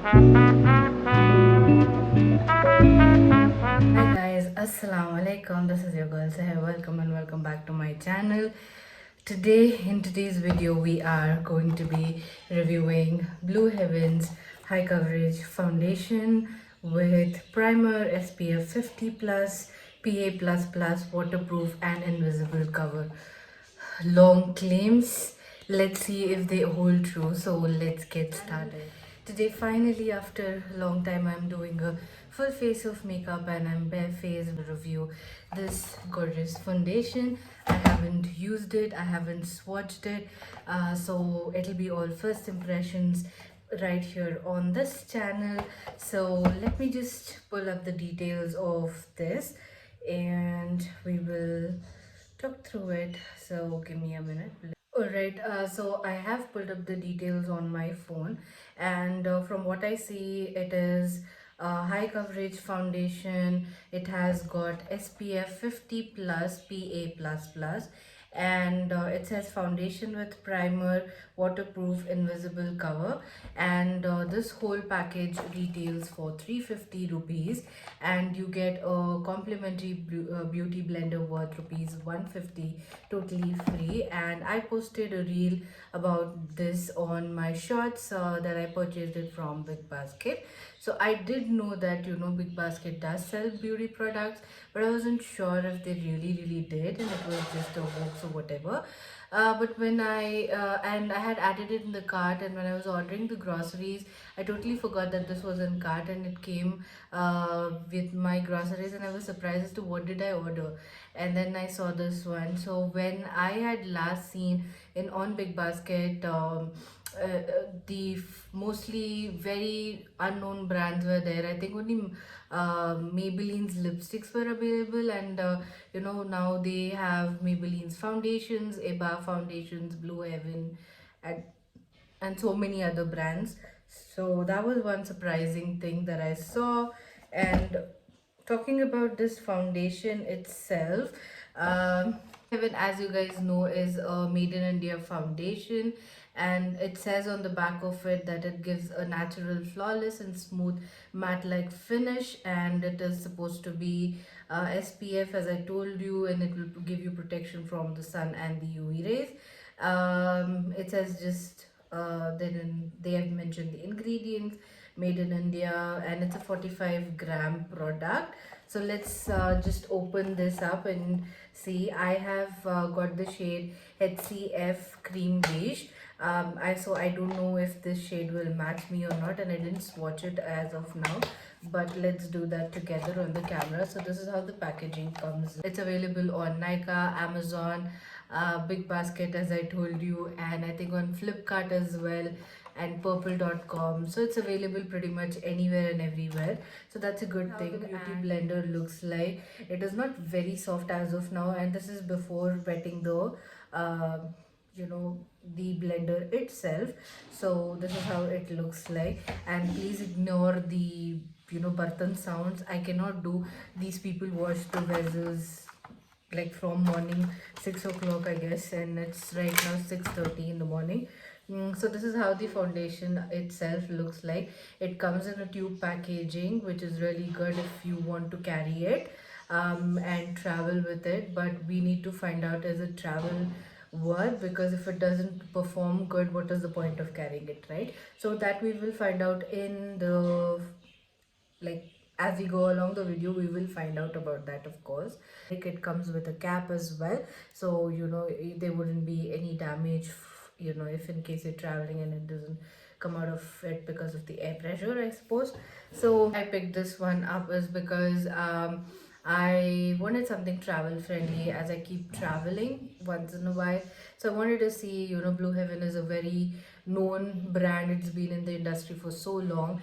Hi guys, Assalamu alaikum. This is your girl Saher. Welcome and welcome back to my channel. In today's video, we are going to be reviewing Blue Heaven's high coverage foundation with primer, SPF 50 plus, PA plus plus, waterproof and invisible cover. Long claims. Let's see if they hold true. So let's get started. Today, finally, after a long time, I'm doing a full face of makeup and I'm barefaced to review this gorgeous foundation. I haven't used it, I haven't swatched it, so it'll be all first impressions right here on this channel. So let me just pull up the details of this and we will talk through it. So give me a minute. Alright, so I have pulled up the details on my phone, and from what I see, it is a high coverage foundation. It has got SPF 50 plus, PA plus plus, and it says foundation with primer, waterproof, invisible cover, and this whole package retails for 350 rupees, and you get a complimentary beauty blender worth rupees 150 totally free. And I posted a reel about this on my shorts that I purchased it from Big Basket. So I did know that Big Basket does sell beauty products, but I wasn't sure if they really did and it was just a hoax or whatever. But when I had added it in the cart, and when I was ordering the groceries, I totally forgot that this was in cart, and it came with my groceries, and I was surprised as to what did I order. And then I saw this one. So when I had last seen in on Big Basket, mostly very unknown brands were there. I think only Maybelline's lipsticks were available, and now they have Maybelline's foundations, Eba foundations, Blue Heaven, and so many other brands. So that was one surprising thing that I saw. And talking about this foundation itself, Heaven, as you guys know, is a made in India foundation, and it says on the back of it that it gives a natural, flawless, and smooth matte like finish, and it is supposed to be SPF, as I told you, and it will give you protection from the sun and the UV rays. It says just then they have mentioned the ingredients, made in India, and it's a 45-gram product. So let's just open this up and see. I have got the shade HCF cream beige. I don't know if this shade will match me or not, and I didn't swatch it as of now, but let's do that together on the camera. So this is how the packaging comes. It's available on Nykaa, Amazon, Big Basket, as I told you, and I think on Flipkart as well, and purple.com. So it's available pretty much anywhere and everywhere, so that's a good thing. The beauty blender looks like it is not very soft as of now, and this is before wetting the uh, you know the blender itself. So this is how it looks like, and please ignore the bartan sounds. I cannot do. These people wash the vessels like from morning 6 o'clock, I guess, and it's right now 6:30 in the morning. So this is how the foundation itself looks like. It comes in a tube packaging, which is really good if you want to carry it and travel with it. But we need to find out, is it travel worth? Because if it doesn't perform good, what is the point of carrying it, right? So that we will find out in the, like, as we go along the video, we will find out about that, of course. Like, it comes with a cap as well, so there wouldn't be any damage, if in case you're traveling and it doesn't come out of it because of the air pressure, I suppose. So I picked this one up is because I wanted something travel friendly, as I keep traveling once in a while. So I wanted to see, Blue Heaven is a very known brand. It's been in the industry for so long.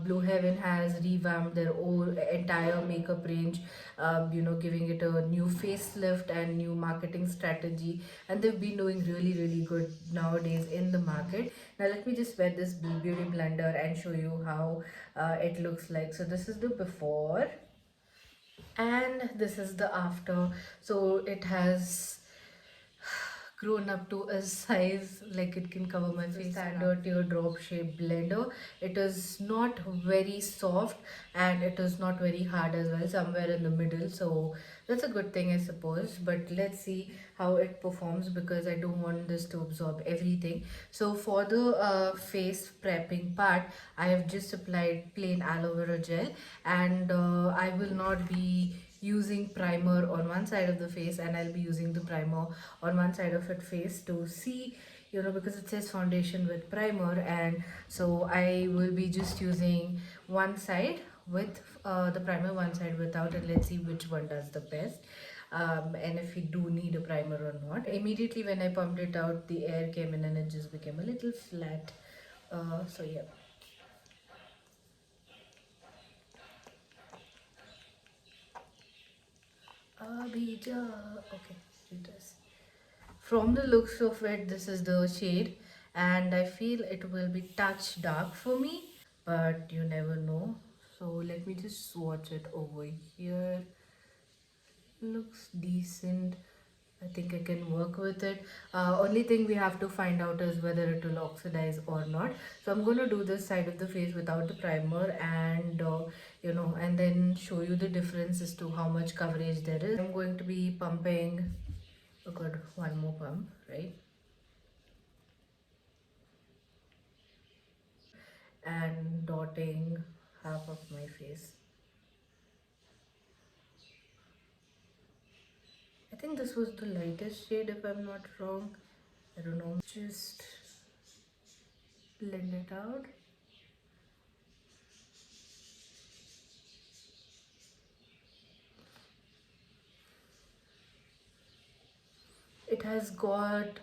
Blue Heaven has revamped their whole entire makeup range, giving it a new facelift and new marketing strategy. And they've been doing really good nowadays in the market. Now let me just wear this beauty blender and show you how it looks like. So this is the before and this is the after. So it has grown up to a size like it can cover my face. Standard teardrop shaped blender. It is not very soft and it is not very hard as well, somewhere in the middle. So that's a good thing, I suppose. But let's see how it performs because I don't want this to absorb everything. So for the face prepping part, I have just applied plain aloe vera gel, and I will not be using primer on one side of the face, and I'll be using the primer on one side of it face to see, because it says foundation with primer, and so I will be just using one side with the primer, one side without, and let's see which one does the best. And if we do need a primer or not. Immediately when I pumped it out, the air came in and it just became a little flat. So yeah. Abhija. Okay, it is. From the looks of it, this is the shade, and I feel it will be touch dark for me, but you never know. So let me just swatch it over here. Looks decent. I think I can work with it. Only thing we have to find out is whether it will oxidize or not. So I'm going to do this side of the face without the primer, and and then show you the difference as to how much coverage there is. I'm going to be pumping a good one more pump, right? And dotting half of my face. I think this was the lightest shade if I'm not wrong. I don't know. Just blend it out. It has got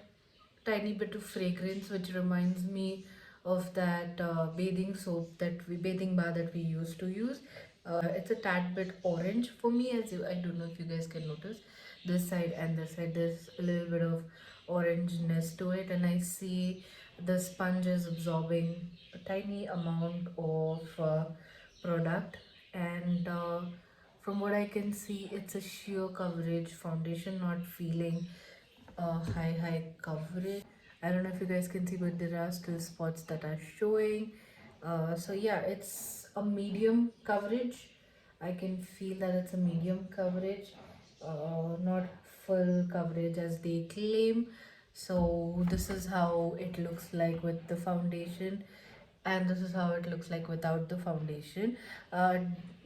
tiny bit of fragrance which reminds me of that bathing bar that we used to use. It's a tad bit orange for me, I don't know if you guys can notice this side and this side. There's a little bit of orangeness to it, and I see the sponge is absorbing a tiny amount of product, and from what I can see, it's a sheer coverage foundation, not feeling high coverage. I don't know if you guys can see, but there are still spots that are showing. So yeah, it's a medium coverage. I can feel that it's a medium coverage, not full coverage as they claim. So this is how it looks like with the foundation, and this is how it looks like without the foundation.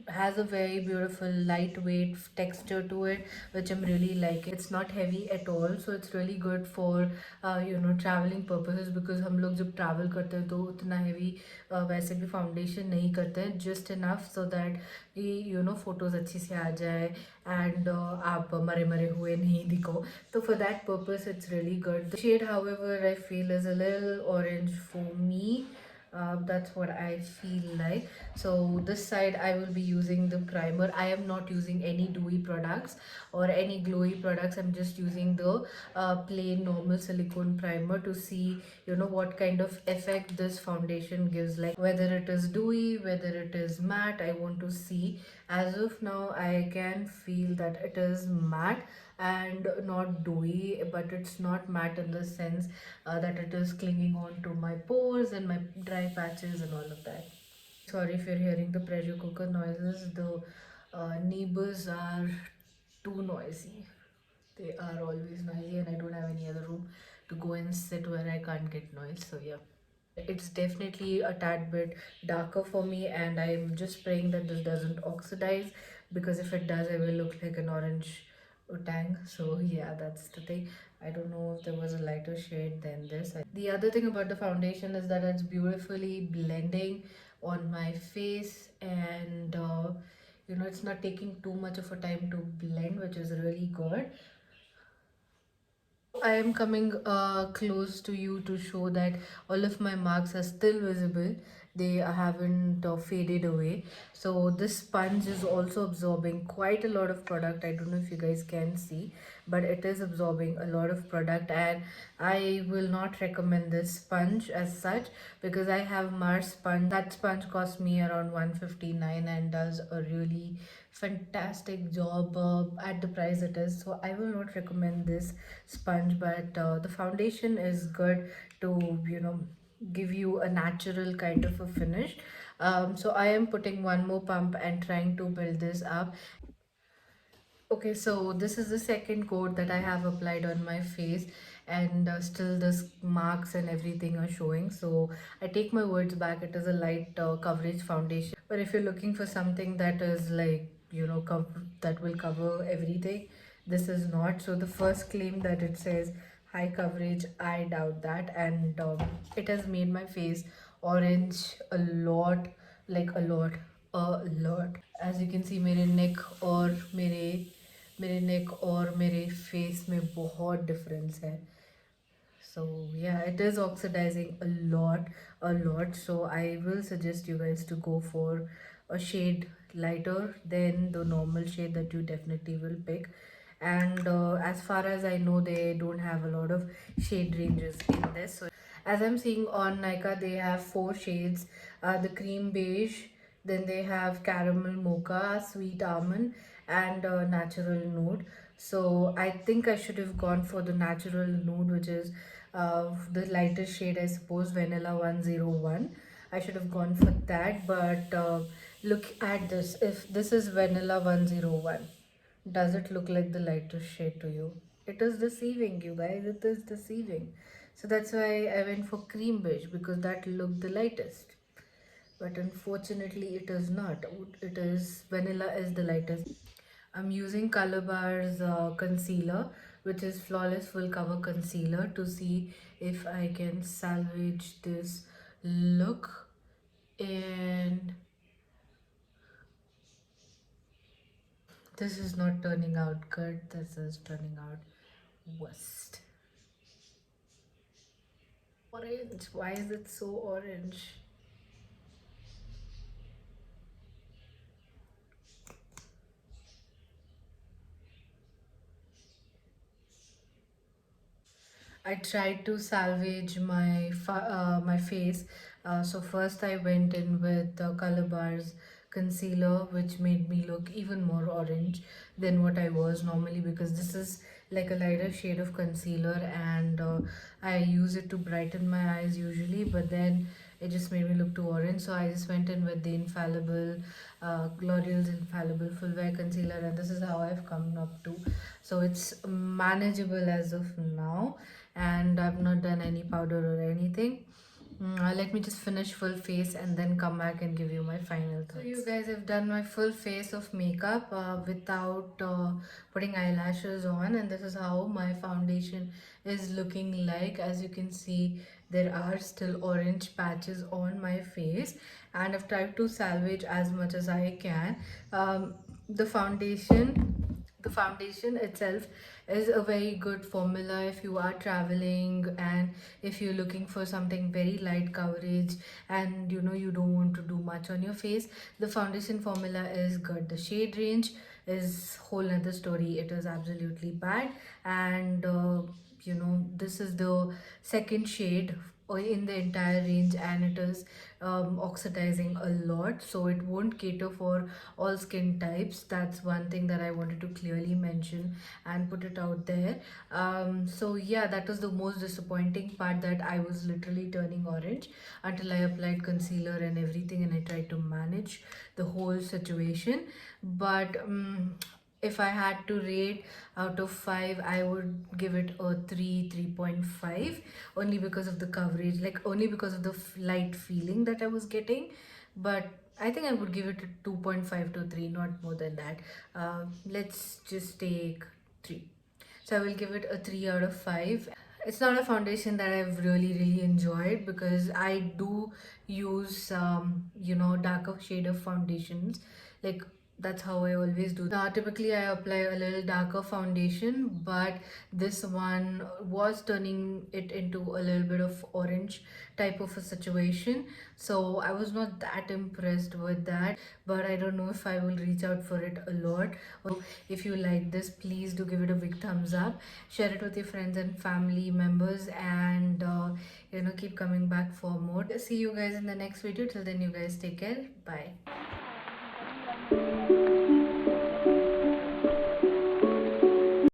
Has a very beautiful lightweight texture to it, which I'm really liking. It's not heavy at all, so it's really good for traveling purposes, because हम लोग जब travel करते हैं तो उतना heavy वैसे भी foundation नहीं करते हैं, just enough so that कि photos अच्छी से आ जाए, and आप मरे मरे हुए नहीं दिखो. So for that purpose it's really good. The shade, however, I feel is a little orange for me. That's what I feel like. So this side I will be using the primer. I am not using any dewy products or any glowy products. I'm just using the plain normal silicone primer to see what kind of effect this foundation gives, like whether it is dewy, whether it is matte. I want to see. As of now I can feel that it is matte and not dewy, but it's not matte in the sense that it is clinging on to my pores and my dry patches and all of that. Sorry if you're hearing the pressure cooker noises. The neighbors are too noisy. They are always noisy, and I don't have any other room to go and sit where I can't get noise. So yeah. It's definitely a tad bit darker for me, and I'm just praying that this doesn't oxidize, because if it does I will look like an orange tang. So yeah, that's the thing. I don't know if there was a lighter shade than this. The other thing about the foundation is that it's beautifully blending on my face, and it's not taking too much of a time to blend, which is really good. I am coming close to you to show that all of my marks are still visible. They haven't faded away. So this sponge is also absorbing quite a lot of product. I don't know if you guys can see, but it is absorbing a lot of product, and I will not recommend this sponge as such because I have Mars sponge. That sponge cost me around 159 and does a really fantastic job at the price it is. So I will not recommend this sponge, but the foundation is good to, give you a natural kind of a finish. So I am putting one more pump and trying to build this up. Okay, so this is the second coat that I have applied on my face, and still this marks and everything are showing. So I take my words back. It is a light coverage foundation. But if you're looking for something that is like, that will cover everything, this is not. So the first claim that it says high coverage, I doubt that. And it has made my face orange a lot, like a lot. As you can see, मेरे neck और मेरे face में बहुत difference है. So yeah, it is oxidizing a lot. So I will suggest you guys to go for a shade lighter than the normal shade that you definitely will pick. And as far as I know, they don't have a lot of shade ranges in this. So as I'm seeing on Nika, they have four shades: the cream beige, then they have caramel mocha, sweet almond, and natural nude. So I think I should have gone for the natural nude, which is the lightest shade, I suppose, vanilla 101. I should have gone for that, but look at this. If this is vanilla 101, does it look like the lightest shade to you? It is deceiving, you guys. It is deceiving. So that's why I went for cream beige because that looked the lightest. But unfortunately, it is not. It is vanilla is the lightest. I'm using Color Bar's concealer, which is Flawless Full Cover Concealer, to see if I can salvage this look. And this is not turning out good. This is turning out worst. Orange. Why is it so orange? I tried to salvage my face. So first I went in with Color Bar's concealer, which made me look even more orange than what I was normally, because this is like a lighter shade of concealer, and I use it to brighten my eyes usually, but then it just made me look too orange. So I just went in with the L'Oreal's Infallible Full Wear Concealer, and this is how I've come up to. So it's manageable as of now, and I've not done any powder or anything. Let me just finish full face and then come back and give you my final thoughts. So you guys, have done my full face of makeup without putting eyelashes on, and this is how my foundation is looking like. As you can see, there are still orange patches on my face, and I've tried to salvage as much as I can. Um, the foundation itself is a very good formula if you are traveling, and if you're looking for something very light coverage, and you don't want to do much on your face. The foundation formula is good. The shade range is whole other story. It is absolutely bad, and this is the second shade in the entire range, and it is oxidizing a lot, so it won't cater for all skin types. That's one thing that I wanted to clearly mention and put it out there. So yeah, that was the most disappointing part, that I was literally turning orange until I applied concealer and everything, and I tried to manage the whole situation. But if I had to rate out of 5, I would give it a 3.5, only because of the coverage, like only because of the light feeling that I was getting. But I think I would give it a 2.5 to 3, not more than that. Let's just take 3. So I will give it a 3 out of 5. It's not a foundation that I've really enjoyed, because I do use darker shade of foundations, like That's how I always do. Now, typically I apply a little darker foundation, but this one was turning it into a little bit of orange type of a situation. So I was not that impressed with that, but I don't know if I will reach out for it a lot. If you like this, please do give it a big thumbs up. Share it with your friends and family members, and keep coming back for more. See you guys in the next video. Till then, you guys take care. Bye.